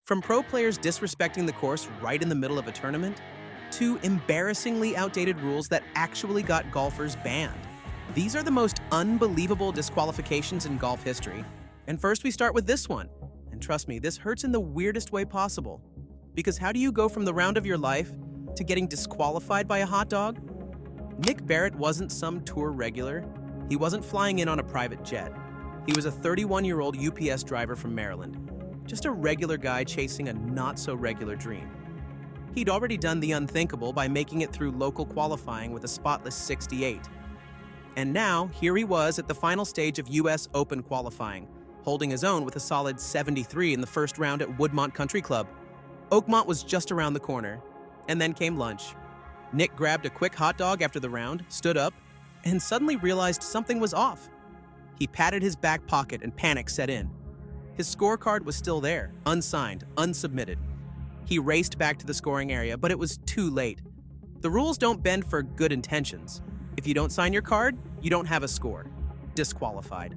From pro players disrespecting the course right in the middle of a tournament, to embarrassingly outdated rules that actually got golfers banned. These are the most unbelievable disqualifications in golf history. And first we start with this one. And trust me, this hurts in the weirdest way possible. Because how do you go from the round of your life to getting disqualified by a hot dog? Nick Barrett wasn't some tour regular. He wasn't flying in on a private jet. He was a 31-year-old UPS driver from Maryland. Just a regular guy chasing a not-so-regular dream. He'd already done the unthinkable by making it through local qualifying with a spotless 68. And now, here he was at the final stage of US Open qualifying, holding his own with a solid 73 in the first round at Woodmont Country Club. Oakmont was just around the corner, and then came lunch. Nick grabbed a quick hot dog after the round, stood up, and suddenly realized something was off. He patted his back pocket and panic set in. His scorecard was still there, unsigned, unsubmitted. He raced back to the scoring area, but it was too late. The rules don't bend for good intentions. If you don't sign your card, you don't have a score. Disqualified.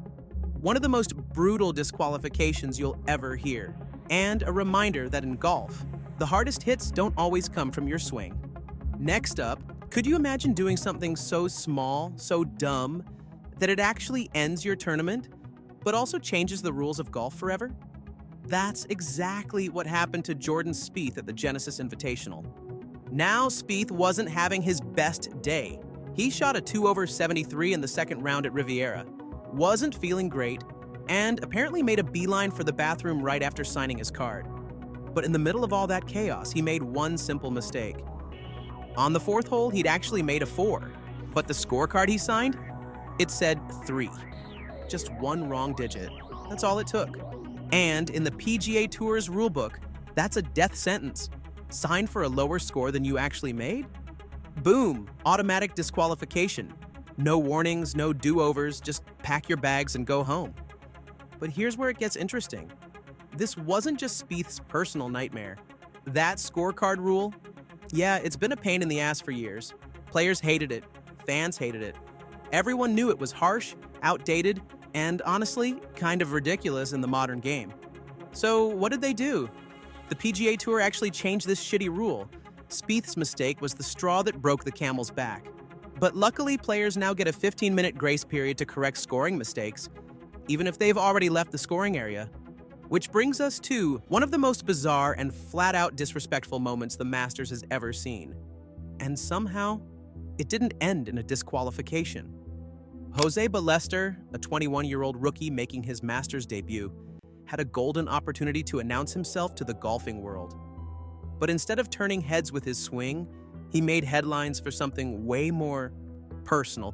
One of the most brutal disqualifications you'll ever hear. And a reminder that in golf, the hardest hits don't always come from your swing. Next up, could you imagine doing something so small, so dumb, that it actually ends your tournament, but also changes the rules of golf forever? That's exactly what happened to Jordan Spieth at the Genesis Invitational. Now Spieth wasn't having his best day. He shot a 2-over-73 in the second round at Riviera, wasn't feeling great, and apparently made a beeline for the bathroom right after signing his card. But in the middle of all that chaos, he made one simple mistake. On the fourth hole, he'd actually made a 4, but the scorecard he signed? It said 3. Just one wrong digit. That's all it took. And in the PGA Tour's rulebook, that's a death sentence. Signed for a lower score than you actually made? Boom, automatic disqualification. No warnings, no do-overs, just pack your bags and go home. But here's where it gets interesting. This wasn't just Spieth's personal nightmare. That scorecard rule? Yeah, it's been a pain in the ass for years. Players hated it. Fans hated it. Everyone knew it was harsh, outdated, and honestly, kind of ridiculous in the modern game. So what did they do? The PGA Tour actually changed this shitty rule. Spieth's mistake was the straw that broke the camel's back. But luckily, players now get a 15-minute grace period to correct scoring mistakes, even if they've already left the scoring area. Which brings us to one of the most bizarre and flat-out disrespectful moments the Masters has ever seen. And somehow, it didn't end in a disqualification. Jose Ballester, a 21-year-old rookie making his Masters debut, had a golden opportunity to announce himself to the golfing world. But instead of turning heads with his swing, he made headlines for something way more personal.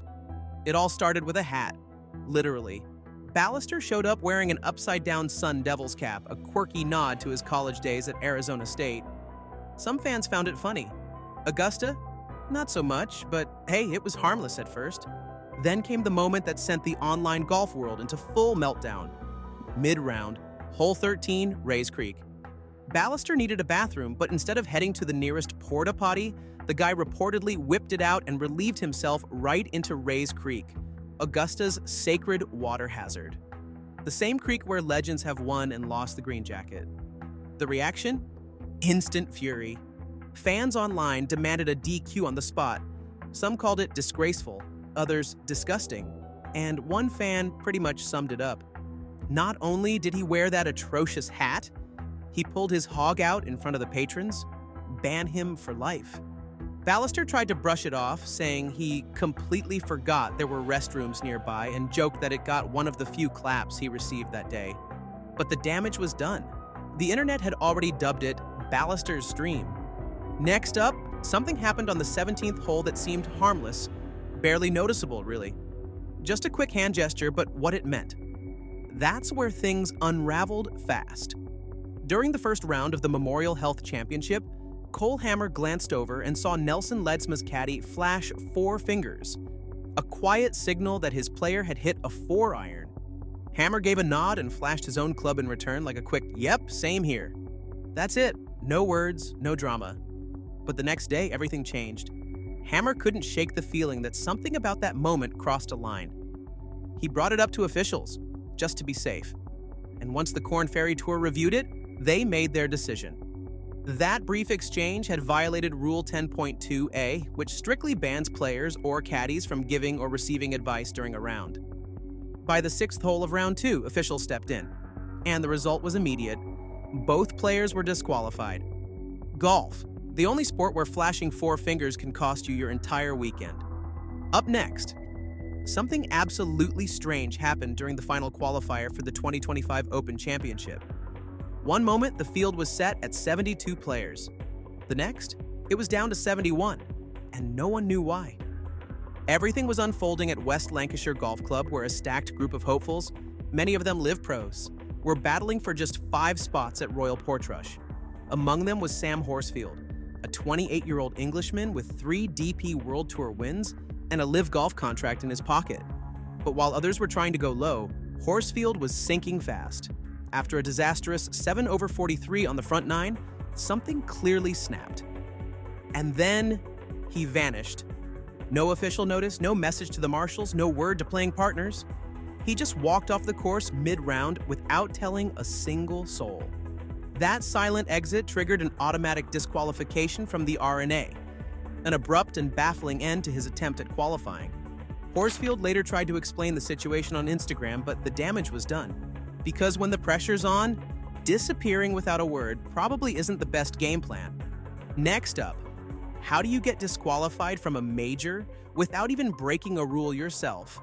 It all started with a hat, literally. Ballester showed up wearing an upside-down Sun Devils cap, a quirky nod to his college days at Arizona State. Some fans found it funny. Augusta? Not so much, but hey, it was harmless at first. Then came the moment that sent the online golf world into full meltdown. Mid-round, hole 13, Rays Creek. Ballester needed a bathroom, but instead of heading to the nearest porta potty, the guy reportedly whipped it out and relieved himself right into Rays Creek, Augusta's sacred water hazard. The same creek where legends have won and lost the green jacket. The reaction? Instant fury. Fans online demanded a DQ on the spot. Some called it disgraceful, others disgusting, and one fan pretty much summed it up. Not only did he wear that atrocious hat, he pulled his hog out in front of the patrons, ban him for life. Ballester tried to brush it off, saying he completely forgot there were restrooms nearby and joked that it got one of the few claps he received that day. But the damage was done. The internet had already dubbed it Ballester's Stream. Next up, something happened on the 17th hole that seemed harmless, barely noticeable, really. Just a quick hand gesture, but what it meant. That's where things unraveled fast. During the first round of the Memorial Health Championship, Cole Hammer glanced over and saw Nelson Ledsma's caddy flash 4 fingers, a quiet signal that his player had hit a 4-iron. Hammer gave a nod and flashed his own club in return like a quick, "Yep, same here." That's it. No words, no drama. But the next day, everything changed. Hammer couldn't shake the feeling that something about that moment crossed a line. He brought it up to officials, just to be safe. And once the Korn Ferry Tour reviewed it, They made their decision. That brief exchange had violated Rule 10.2a, which strictly bans players or caddies from giving or receiving advice during a round. By the 6th hole of round 2, officials stepped in, and the result was immediate. Both players were disqualified. Golf, the only sport where flashing 4 fingers can cost you your entire weekend. Up next, something absolutely strange happened during the final qualifier for the 2025 Open Championship. One moment, the field was set at 72 players. The next, it was down to 71, and no one knew why. Everything was unfolding at West Lancashire Golf Club, where a stacked group of hopefuls, many of them live pros, were battling for just 5 spots at Royal Portrush. Among them was Sam Horsfield, a 28-year-old Englishman with 3 DP World Tour wins and a live golf contract in his pocket. But while others were trying to go low, Horsfield was sinking fast. After a disastrous 7 over 43 on the front 9, something clearly snapped. And then he vanished. No official notice, no message to the marshals, no word to playing partners. He just walked off the course mid-round without telling a single soul. That silent exit triggered an automatic disqualification from the R&A, an abrupt and baffling end to his attempt at qualifying. Horsfield later tried to explain the situation on Instagram, but the damage was done. Because when the pressure's on, disappearing without a word probably isn't the best game plan. Next up, how do you get disqualified from a major without even breaking a rule yourself?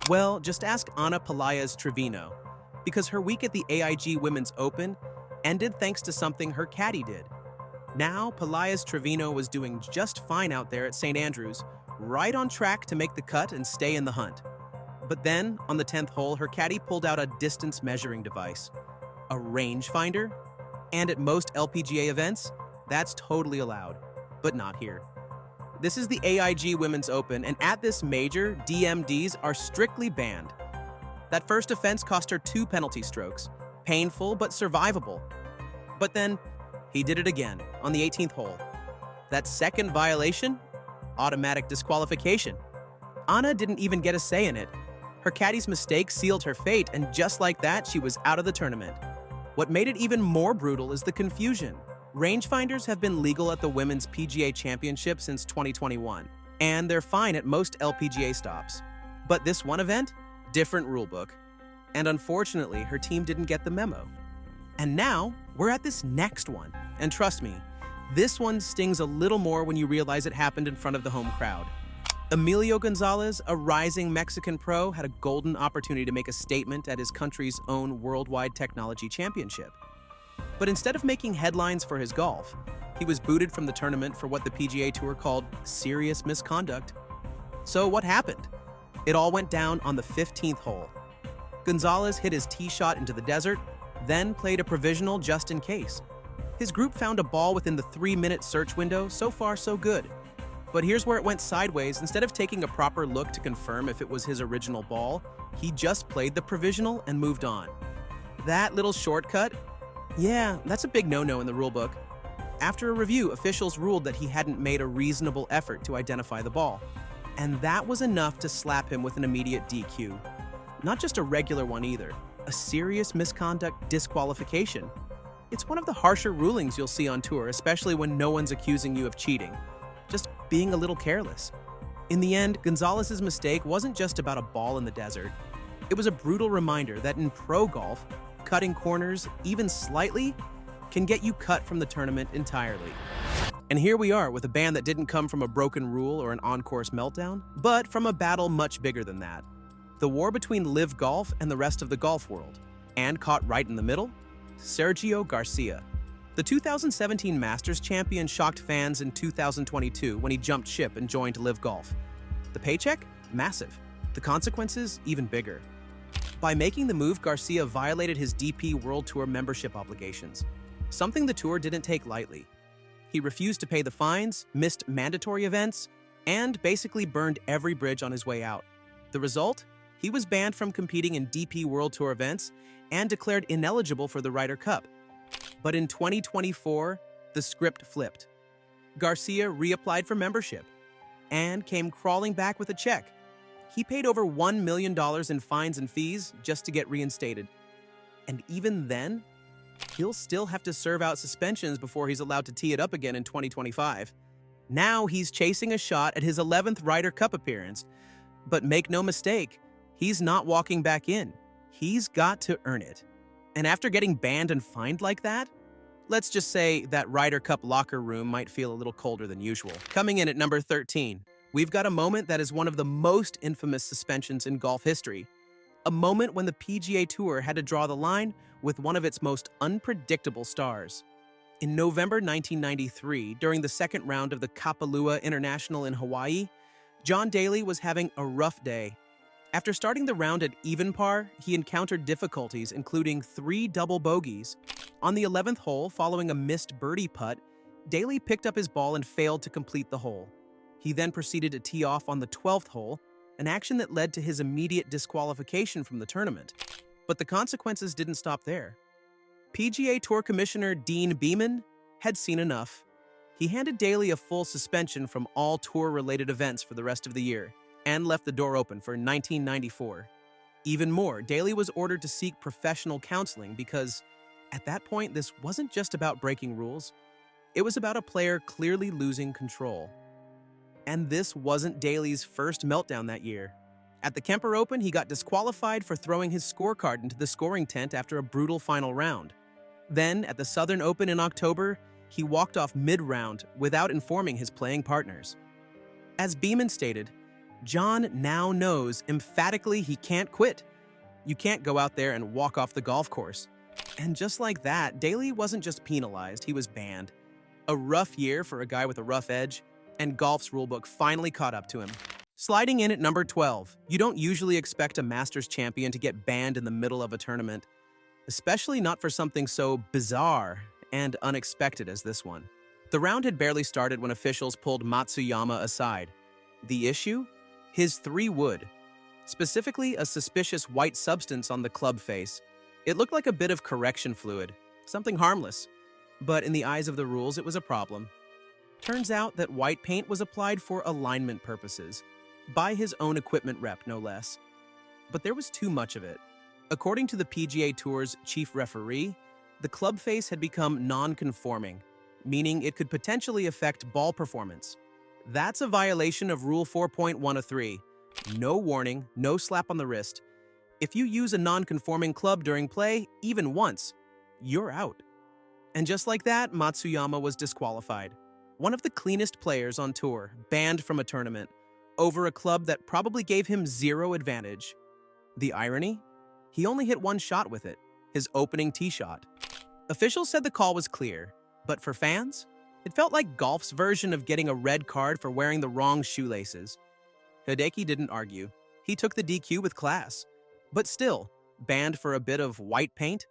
Well, just ask Ana Pelaez Trevino, because her week at the AIG Women's Open ended thanks to something her caddy did. Now, Pelaez Trevino was doing just fine out there at St. Andrews, right on track to make the cut and stay in the hunt. But then, on the 10th hole, her caddy pulled out a distance measuring device, a rangefinder, and at most LPGA events, that's totally allowed, but not here. This is the AIG Women's Open, and at this major, DMDs are strictly banned. That first offense cost her 2 penalty strokes, painful but survivable. But then, he did it again on the 18th hole. That second violation? Automatic disqualification. Ana didn't even get a say in it. Her caddy's mistake sealed her fate, and just like that, she was out of the tournament. What made it even more brutal is the confusion. Rangefinders have been legal at the Women's PGA Championship since 2021, and they're fine at most LPGA stops. But this one event? Different rulebook. And unfortunately, her team didn't get the memo. And now, we're at this next one. And trust me, this one stings a little more when you realize it happened in front of the home crowd. Emilio Gonzalez, a rising Mexican pro, had a golden opportunity to make a statement at his country's own Worldwide Technology Championship. But instead of making headlines for his golf, he was booted from the tournament for what the PGA Tour called serious misconduct. So what happened? It all went down on the 15th hole. Gonzalez hit his tee shot into the desert, then played a provisional just in case. His group found a ball within the 3-minute search window. So far, so good. But here's where it went sideways. Instead of taking a proper look to confirm if it was his original ball, he just played the provisional and moved on. That little shortcut? Yeah, that's a big no-no in the rulebook. After a review, officials ruled that he hadn't made a reasonable effort to identify the ball. And that was enough to slap him with an immediate DQ. Not just a regular one either, a serious misconduct disqualification. It's one of the harsher rulings you'll see on tour, especially when no one's accusing you of cheating. Just being a little careless. In the end, Gonzalez's mistake wasn't just about a ball in the desert. It was a brutal reminder that in pro golf, cutting corners, even slightly, can get you cut from the tournament entirely. And here we are with a ban that didn't come from a broken rule or an on-course meltdown, but from a battle much bigger than that. The war between live golf and the rest of the golf world. And caught right in the middle? Sergio Garcia. The 2017 Masters champion shocked fans in 2022 when he jumped ship and joined live golf. The paycheck? Massive. The consequences? Even bigger. By making the move, Garcia violated his DP World Tour membership obligations, something the tour didn't take lightly. He refused to pay the fines, missed mandatory events, and basically burned every bridge on his way out. The result? He was banned from competing in DP World Tour events and declared ineligible for the Ryder Cup. But in 2024, the script flipped. Garcia reapplied for membership and came crawling back with a check. He paid over $1 million in fines and fees just to get reinstated. And even then, He'll still have to serve out suspensions before he's allowed to tee it up again in 2025. Now he's chasing a shot at his 11th Ryder Cup appearance. But make no mistake, he's not walking back in. He's got to earn it. And after getting banned and fined like that, let's just say that Ryder Cup locker room might feel a little colder than usual. Coming in at number 13, we've got a moment that is one of the most infamous suspensions in golf history. A moment when the PGA Tour had to draw the line with one of its most unpredictable stars. In November 1993, during the second round of the Kapalua International in Hawaii, John Daly was having a rough day. After starting the round at even par, he encountered difficulties, including 3 double bogeys. On the 11th hole, following a missed birdie putt, Daly picked up his ball and failed to complete the hole. He then proceeded to tee off on the 12th hole, an action that led to his immediate disqualification from the tournament. But the consequences didn't stop there. PGA Tour Commissioner Dean Beeman had seen enough. He handed Daly a full suspension from all tour-related events for the rest of the year and left the door open for 1994. Even more, Daly was ordered to seek professional counseling because, at that point, this wasn't just about breaking rules. It was about a player clearly losing control. And this wasn't Daly's first meltdown that year. At the Kemper Open, he got disqualified for throwing his scorecard into the scoring tent after a brutal final round. Then, at the Southern Open in October, he walked off mid-round without informing his playing partners. As Beeman stated, John now knows emphatically he can't quit. You can't go out there and walk off the golf course. And just like that, Daly wasn't just penalized, he was banned. A rough year for a guy with a rough edge, and golf's rulebook finally caught up to him. Sliding in at number 12, you don't usually expect a Masters champion to get banned in the middle of a tournament, especially not for something so bizarre and unexpected as this one. The round had barely started when officials pulled Matsuyama aside. The issue? His 3-wood. Specifically, a suspicious white substance on the club face. It looked like a bit of correction fluid, something harmless. But in the eyes of the rules, it was a problem. Turns out that white paint was applied for alignment purposes, by his own equipment rep, no less. But there was too much of it. According to the PGA Tour's chief referee, the club face had become non-conforming, meaning it could potentially affect ball performance. That's a violation of Rule 4.103. No warning, no slap on the wrist. If you use a non-conforming club during play, even once, you're out. And just like that, Matsuyama was disqualified. One of the cleanest players on tour, banned from a tournament, over a club that probably gave him 0 advantage. The irony? He only hit 1 shot with it, his opening tee shot. Officials said the call was clear, but for fans, it felt like golf's version of getting a red card for wearing the wrong shoelaces. Hideki didn't argue. He took the DQ with class. But still, banned for a bit of white paint?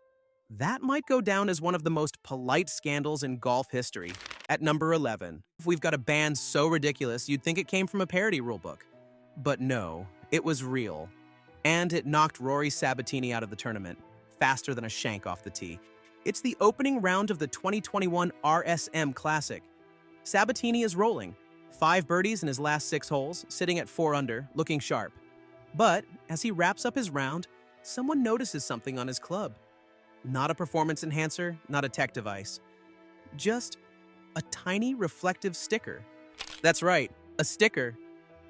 That might go down as one of the most polite scandals in golf history. At number 11, we've got a ban so ridiculous you'd think it came from a parody rulebook. But no, it was real. And it knocked Rory Sabatini out of the tournament, faster than a shank off the tee. It's the opening round of the 2021 RSM Classic. Sabatini is rolling, 5 birdies in his last 6 holes, sitting at 4 under, looking sharp. But as he wraps up his round, someone notices something on his club. Not a performance enhancer, not a tech device. Just a tiny reflective sticker. That's right, a sticker.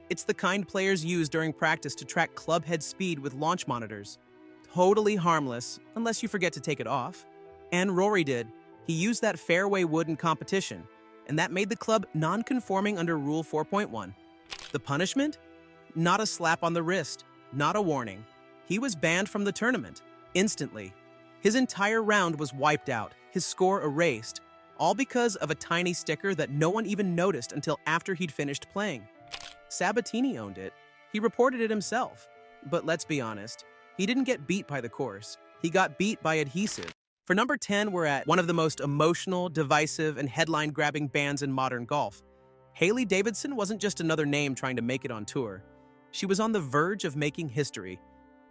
It's the kind players use during practice to track club head speed with launch monitors. Totally harmless, unless you forget to take it off. And Rory did. He used that fairway wood in competition, and that made the club non-conforming under Rule 4.1. The punishment? Not a slap on the wrist, not a warning. He was banned from the tournament, instantly. His entire round was wiped out, his score erased, all because of a tiny sticker that no one even noticed until after he'd finished playing. Sabatini owned it. He reported it himself. But let's be honest, he didn't get beat by the course. He got beat by adhesive. For number 10, we're at one of the most emotional, divisive, and headline-grabbing bans in modern golf. Hailey Davidson wasn't just another name trying to make it on tour. She was on the verge of making history.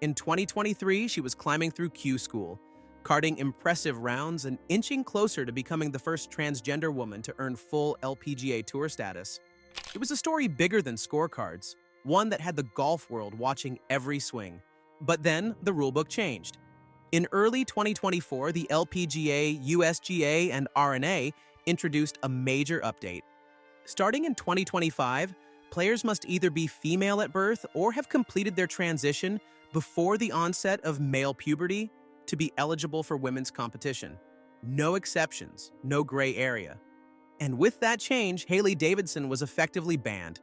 In 2023, she was climbing through Q School, carding impressive rounds and inching closer to becoming the first transgender woman to earn full LPGA Tour status. It was a story bigger than scorecards, one that had the golf world watching every swing. But then the rulebook changed. In early 2024, the LPGA, USGA, and RNA introduced a major update. Starting in 2025, players must either be female at birth or have completed their transition before the onset of male puberty to be eligible for women's competition. No exceptions, no gray area. And with that change, Haley Davidson was effectively banned.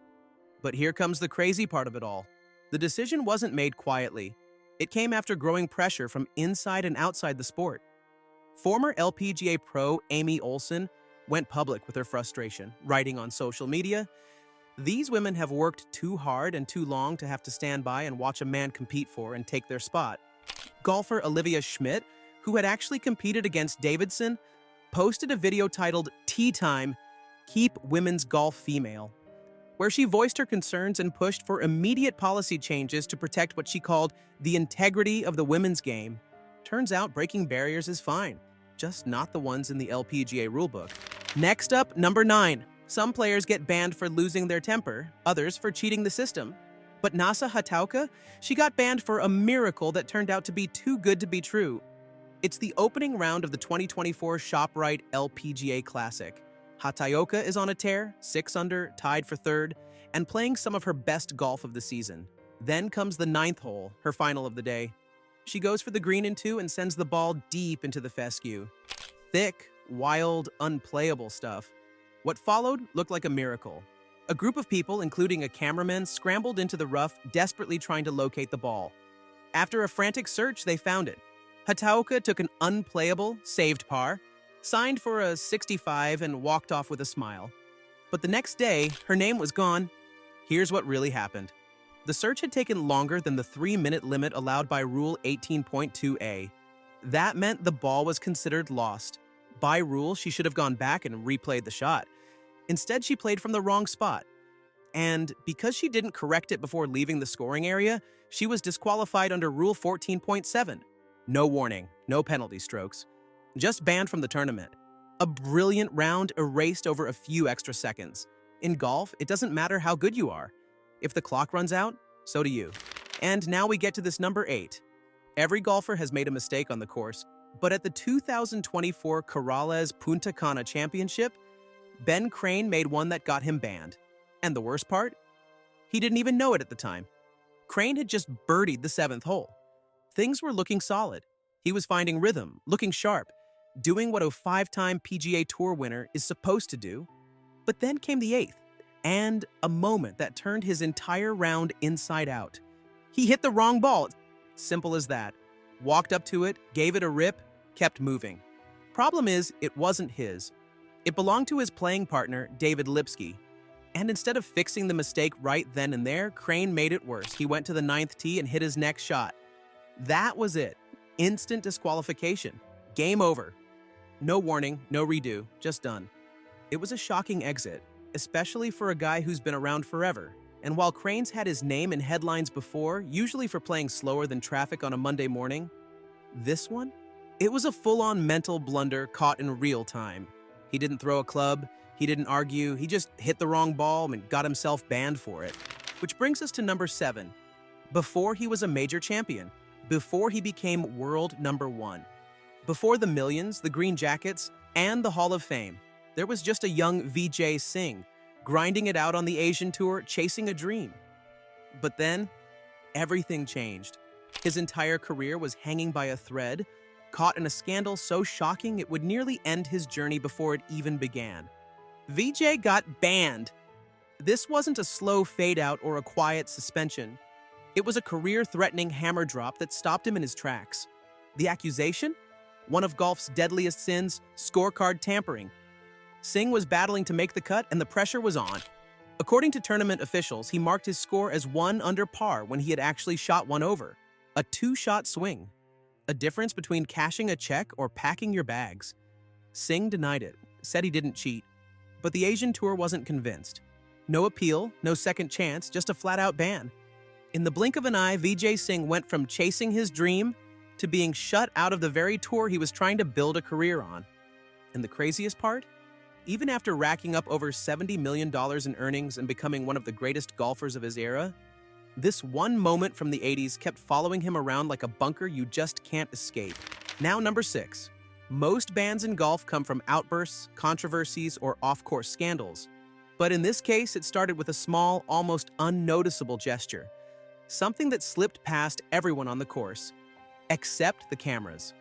But here comes the crazy part of it all. The decision wasn't made quietly. It came after growing pressure from inside and outside the sport. Former LPGA pro Amy Olsen went public with her frustration, writing on social media, "These women have worked too hard and too long to have to stand by and watch a man compete for and take their spot." Golfer Olivia Schmidt, who had actually competed against Davidson, posted a video titled "Tea Time, Keep Women's Golf Female," where she voiced her concerns and pushed for immediate policy changes to protect what she called the integrity of the women's game. Turns out breaking barriers is fine, just not the ones in the LPGA rulebook. Next up, number 9. Some players get banned for losing their temper, others for cheating the system. But Nasa Hataoka, she got banned for a miracle that turned out to be too good to be true. It's the opening round of the 2024 ShopRite LPGA Classic. Hataoka is on a tear, 6 under, tied for 3rd, and playing some of her best golf of the season. Then comes the 9th hole, her final of the day. She goes for the green in 2 and sends the ball deep into the fescue. Thick, wild, unplayable stuff. What followed looked like a miracle. A group of people, including a cameraman, scrambled into the rough, desperately trying to locate the ball. After a frantic search, they found it. Hataoka took an unplayable, saved par, signed for a 65, and walked off with a smile. But the next day, her name was gone. Here's what really happened. The search had taken longer than the 3-minute limit allowed by Rule 18.2a. That meant the ball was considered lost. By rule, she should have gone back and replayed the shot. Instead, she played from the wrong spot. And because she didn't correct it before leaving the scoring area, she was disqualified under Rule 14.7. No warning, no penalty strokes. Just banned from the tournament. A brilliant round erased over a few extra seconds. In golf, it doesn't matter how good you are. If the clock runs out, so do you. And now we get to this number 8. Every golfer has made a mistake on the course, but at the 2024 Corrales Punta Cana Championship, Ben Crane made one that got him banned. And the worst part? He didn't even know it at the time. Crane had just birdied the 7th hole. Things were looking solid. He was finding rhythm, looking sharp, doing what a 5-time PGA Tour winner is supposed to do. But then came the 8th, and a moment that turned his entire round inside out. He hit the wrong ball. Simple as that. Walked up to it, gave it a rip, kept moving. Problem is, it wasn't his. It belonged to his playing partner, David Lipsky. And instead of fixing the mistake right then and there, Crane made it worse. He went to the 9th tee and hit his next shot. That was it. Instant disqualification. Game over. No warning, no redo, just done. It was a shocking exit, especially for a guy who's been around forever. And while Crane's had his name in headlines before, usually for playing slower than traffic on a Monday morning, this one? It was a full-on mental blunder caught in real time. He didn't throw a club, he didn't argue, he just hit the wrong ball and got himself banned for it. Which brings us to number 7. Before he was a major champion, before he became world number 1, before the millions, the green jackets, and the Hall of Fame, there was just a young Vijay Singh, grinding it out on the Asian Tour, chasing a dream. But then, everything changed. His entire career was hanging by a thread, caught in a scandal so shocking it would nearly end his journey before it even began. Vijay got banned. This wasn't a slow fade-out or a quiet suspension. It was a career-threatening hammer drop that stopped him in his tracks. The accusation? One of golf's deadliest sins, scorecard tampering. Singh was battling to make the cut, and the pressure was on. According to tournament officials, he marked his score as 1 under par when he had actually shot one over. A 2-shot swing. A difference between cashing a check or packing your bags. Singh denied it, said he didn't cheat. But the Asian Tour wasn't convinced. No appeal, no second chance, just a flat-out ban. In the blink of an eye, Vijay Singh went from chasing his dream to being shut out of the very tour he was trying to build a career on. And the craziest part? Even after racking up over $70 million in earnings and becoming one of the greatest golfers of his era, This one moment from the 80s kept following him around like a bunker you just can't escape. Now, number 6. Most bans in golf come from outbursts, controversies, or off-course scandals. But in this case, it started with a small, almost unnoticeable gesture. Something that slipped past everyone on the course, except the cameras.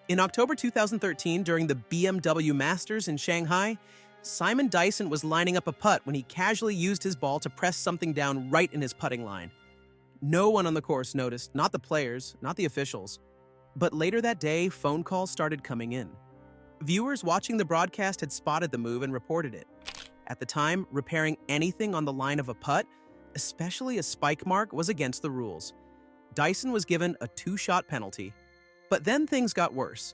In October 2013, during the BMW Masters in Shanghai, Simon Dyson was lining up a putt when he casually used his ball to press something down right in his putting line. No one on the course noticed, not the players, not the officials. But later that day, phone calls started coming in. Viewers watching the broadcast had spotted the move and reported it. At the time, repairing anything on the line of a putt, especially a spike mark, was against the rules. Dyson was given a 2-shot penalty. But then things got worse.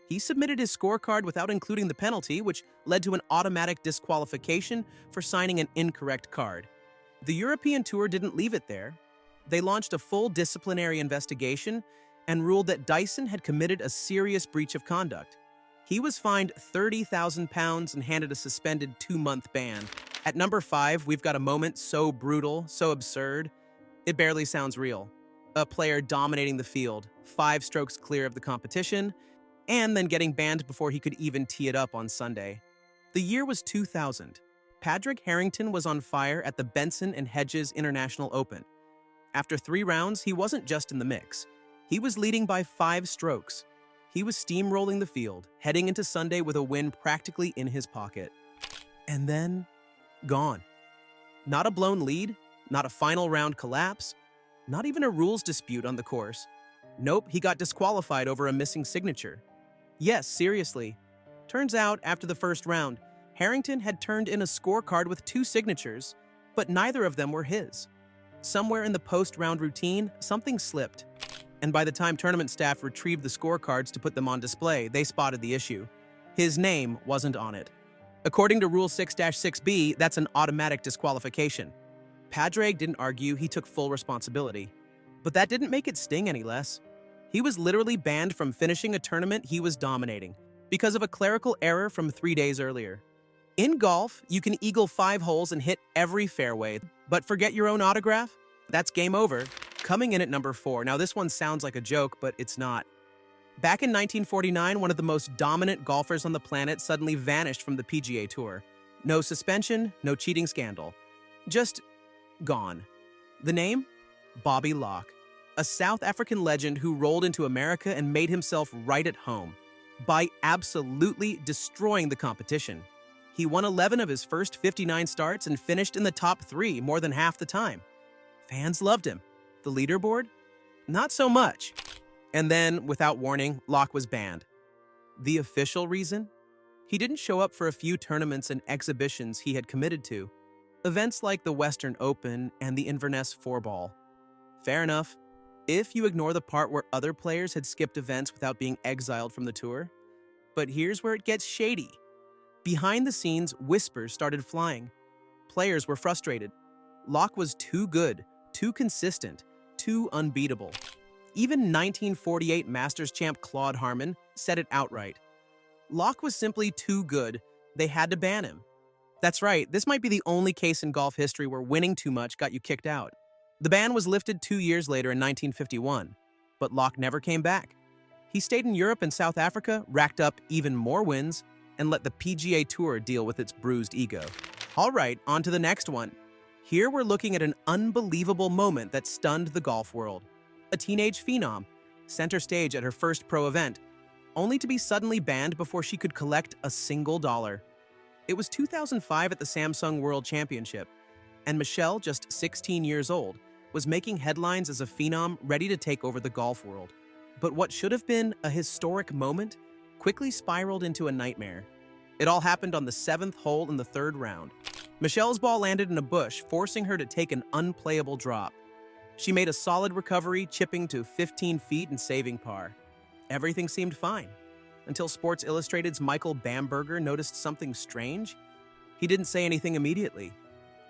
He submitted his scorecard without including the penalty, which led to an automatic disqualification for signing an incorrect card. The European Tour didn't leave it there. They launched a full disciplinary investigation and ruled that Dyson had committed a serious breach of conduct. He was fined £30,000 and handed a suspended 2-month ban. At number 5, we've got a moment so brutal, so absurd, it barely sounds real. A player dominating the field, 5 strokes clear of the competition, and then getting banned before he could even tee it up on Sunday. The year was 2000. Padraig Harrington was on fire at the Benson and Hedges International Open. After 3 rounds, he wasn't just in the mix. He was leading by 5 strokes. He was steamrolling the field, heading into Sunday with a win practically in his pocket. And then, gone. Not a blown lead, not a final round collapse, not even a rules dispute on the course. Nope, he got disqualified over a missing signature. Yes, seriously. Turns out, after the first round, Harrington had turned in a scorecard with 2 signatures, but neither of them were his. Somewhere in the post-round routine, something slipped. And by the time tournament staff retrieved the scorecards to put them on display, they spotted the issue. His name wasn't on it. According to Rule 6-6B, that's an automatic disqualification. Padraig didn't argue, he took full responsibility. But that didn't make it sting any less. He was literally banned from finishing a tournament he was dominating because of a clerical error from 3 days earlier. In golf, you can eagle 5 holes and hit every fairway, but forget your own autograph? That's game over. Coming in at number 4. Now this one sounds like a joke, but it's not. Back in 1949, one of the most dominant golfers on the planet suddenly vanished from the PGA Tour. No suspension, no cheating scandal. Just gone. The name? Bobby Locke. A South African legend who rolled into America and made himself right at home by absolutely destroying the competition. He won 11 of his first 59 starts and finished in the top 3 more than half the time. Fans loved him. The leaderboard? Not so much. And then, without warning, Locke was banned. The official reason? He didn't show up for a few tournaments and exhibitions he had committed to. Events like the Western Open and the Inverness 4-ball. Fair enough. If you ignore the part where other players had skipped events without being exiled from the tour. But here's where it gets shady. Behind the scenes, whispers started flying. Players were frustrated. Locke was too good, too consistent, too unbeatable. Even 1948 Masters champ Claude Harmon said it outright. Locke was simply too good. They had to ban him. That's right, this might be the only case in golf history where winning too much got you kicked out. The ban was lifted 2 years later in 1951, but Locke never came back. He stayed in Europe and South Africa, racked up even more wins, and let the PGA Tour deal with its bruised ego. All right, on to the next one. Here we're looking at an unbelievable moment that stunned the golf world. A teenage phenom, center stage at her first pro event, only to be suddenly banned before she could collect a single dollar. It was 2005 at the Samsung World Championship, and Michelle, just 16 years old, was making headlines as a phenom ready to take over the golf world. But what should have been a historic moment quickly spiraled into a nightmare. It all happened on the 7th hole in the 3rd round. Michelle's ball landed in a bush, forcing her to take an unplayable drop. She made a solid recovery, chipping to 15 feet and saving par. Everything seemed fine, until Sports Illustrated's Michael Bamberger noticed something strange. He didn't say anything immediately.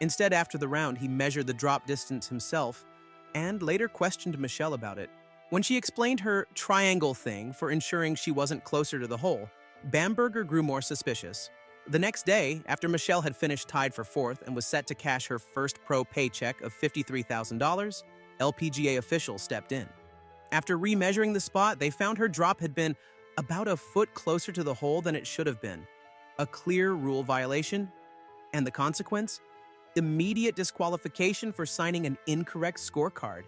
Instead, after the round, he measured the drop distance himself and later questioned Michelle about it. When she explained her triangle thing for ensuring she wasn't closer to the hole, Bamberger grew more suspicious. The next day, after Michelle had finished tied for fourth and was set to cash her first pro paycheck of $53,000, LPGA officials stepped in. After remeasuring the spot, they found her drop had been about a foot closer to the hole than it should have been. A clear rule violation, and the consequence? Immediate disqualification for signing an incorrect scorecard.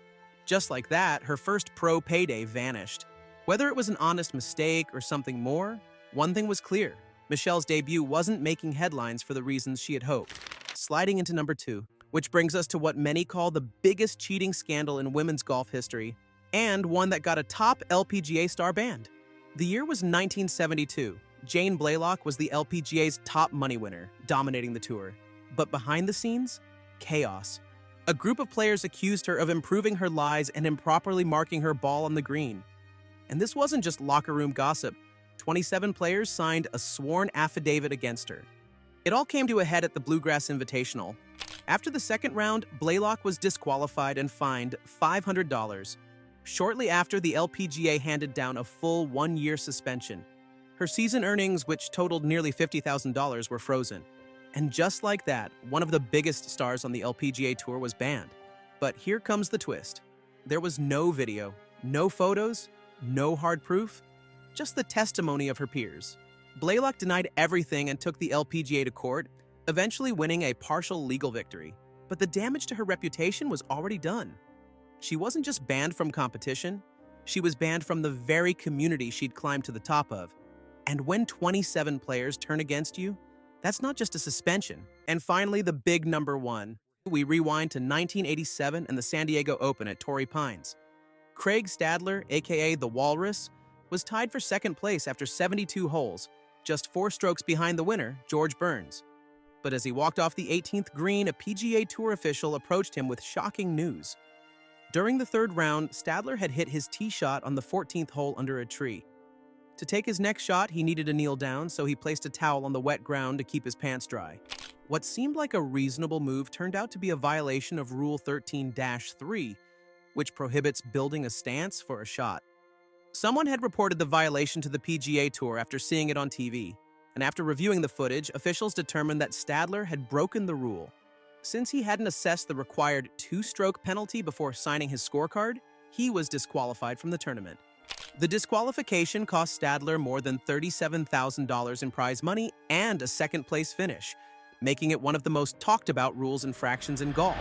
Just like that, her first pro payday vanished. Whether it was an honest mistake or something more, one thing was clear. Michelle's debut wasn't making headlines for the reasons she had hoped. Sliding into number 2, which brings us to what many call the biggest cheating scandal in women's golf history, and one that got a top LPGA star banned. The year was 1972. Jane Blalock was the LPGA's top money winner, dominating the tour. But behind the scenes, chaos. A group of players accused her of improving her lies and improperly marking her ball on the green. And this wasn't just locker room gossip. 27 players signed a sworn affidavit against her. It all came to a head at the Bluegrass Invitational. After the second round, Blalock was disqualified and fined $500. Shortly after, the LPGA handed down a full 1-year suspension. Her season earnings, which totaled nearly $50,000, were frozen. And just like that, one of the biggest stars on the LPGA Tour was banned. But here comes the twist. There was no video, no photos, no hard proof, just the testimony of her peers. Blalock denied everything and took the LPGA to court, eventually winning a partial legal victory. But the damage to her reputation was already done. She wasn't just banned from competition, she was banned from the very community she'd climbed to the top of. And when 27 players turn against you, that's not just a suspension. And finally, the big number 1. We rewind to 1987 and the San Diego Open at Torrey Pines. Craig Stadler, aka the Walrus, was tied for second place after 72 holes, just 4 strokes behind the winner, George Burns. But as he walked off the 18th green, a PGA Tour official approached him with shocking news. During the third round, Stadler had hit his tee shot on the 14th hole under a tree. To take his next shot, he needed to kneel down, so he placed a towel on the wet ground to keep his pants dry. What seemed like a reasonable move turned out to be a violation of Rule 13-3, which prohibits building a stance for a shot. Someone had reported the violation to the PGA Tour after seeing it on TV, and after reviewing the footage, officials determined that Stadler had broken the rule. Since he hadn't assessed the required 2-stroke penalty before signing his scorecard, he was disqualified from the tournament. The disqualification cost Stadler more than $37,000 in prize money and a second-place finish, making it one of the most talked-about rules infractions in golf.